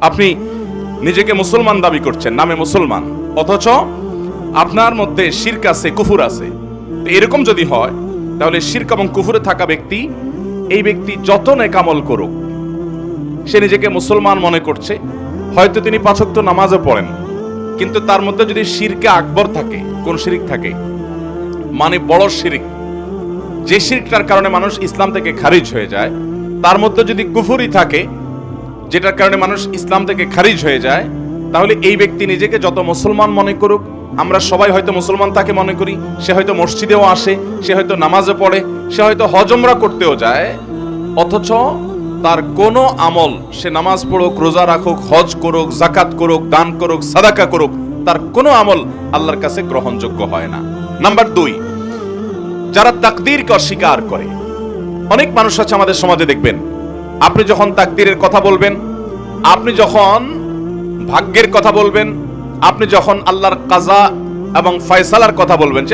আপনি নিজেকে মুসলমান দাবি করছেন, নামে মুসলমান, অথচ আপনার মধ্যে শিরক আছে, কুফর আছে। তো এরকম যদি হয়, তাহলে শিরক এবং কুফরে থাকা ব্যক্তি, এই ব্যক্তি যত নেক আমল করুক, সে নিজেকে মুসলমান মনে করছে, হয়তো তিনি 5 ওয়াক্ত নামাজও পড়েন, কিন্তু তার মধ্যে যদি শিরকে আকবর থাকে, কোন শিরক থাকে, মানে বড় শিরক, যে শিরকটার কারণে মানুষ ইসলাম থেকে খারিজ হয়ে যায়, তার মধ্যে যদি কুফরি থাকে, যেটার কারণে মানুষ ইসলাম থেকে খারিজ হয়ে যায়, তাহলে এই ব্যক্তি নিজেকে যত মুসলমান মনে করুক, আমরা সবাই হয়তো মুসলমান তাকে মনে করি, সে হয়তো মসজিদেও আসে, সে হয়তো নামাজে পড়ে, সে হয়তো হজ উমরা করতেও যায়, অথচ তার কোনো আমল, সে নামাজ পড়ুক, রোজা রাখুক, হজ করুক, যাকাত করুক, দান করুক, সাদাকা করুক, তার কোনো আমল আল্লাহর কাছে গ্রহণযোগ্য হয় না। নাম্বার 2, যারা তাকদীরকে অস্বীকার করে। অনেক মানুষ আছে আমাদের সমাজে, দেখবেন আপনি যখন তাকদীরের কথা বলবেন, আপনি যখন ভাগ্যের কথা বলবেন, আপনি যখন আল্লাহর কাজা এবং ফয়সালার কথা বলবেন, যে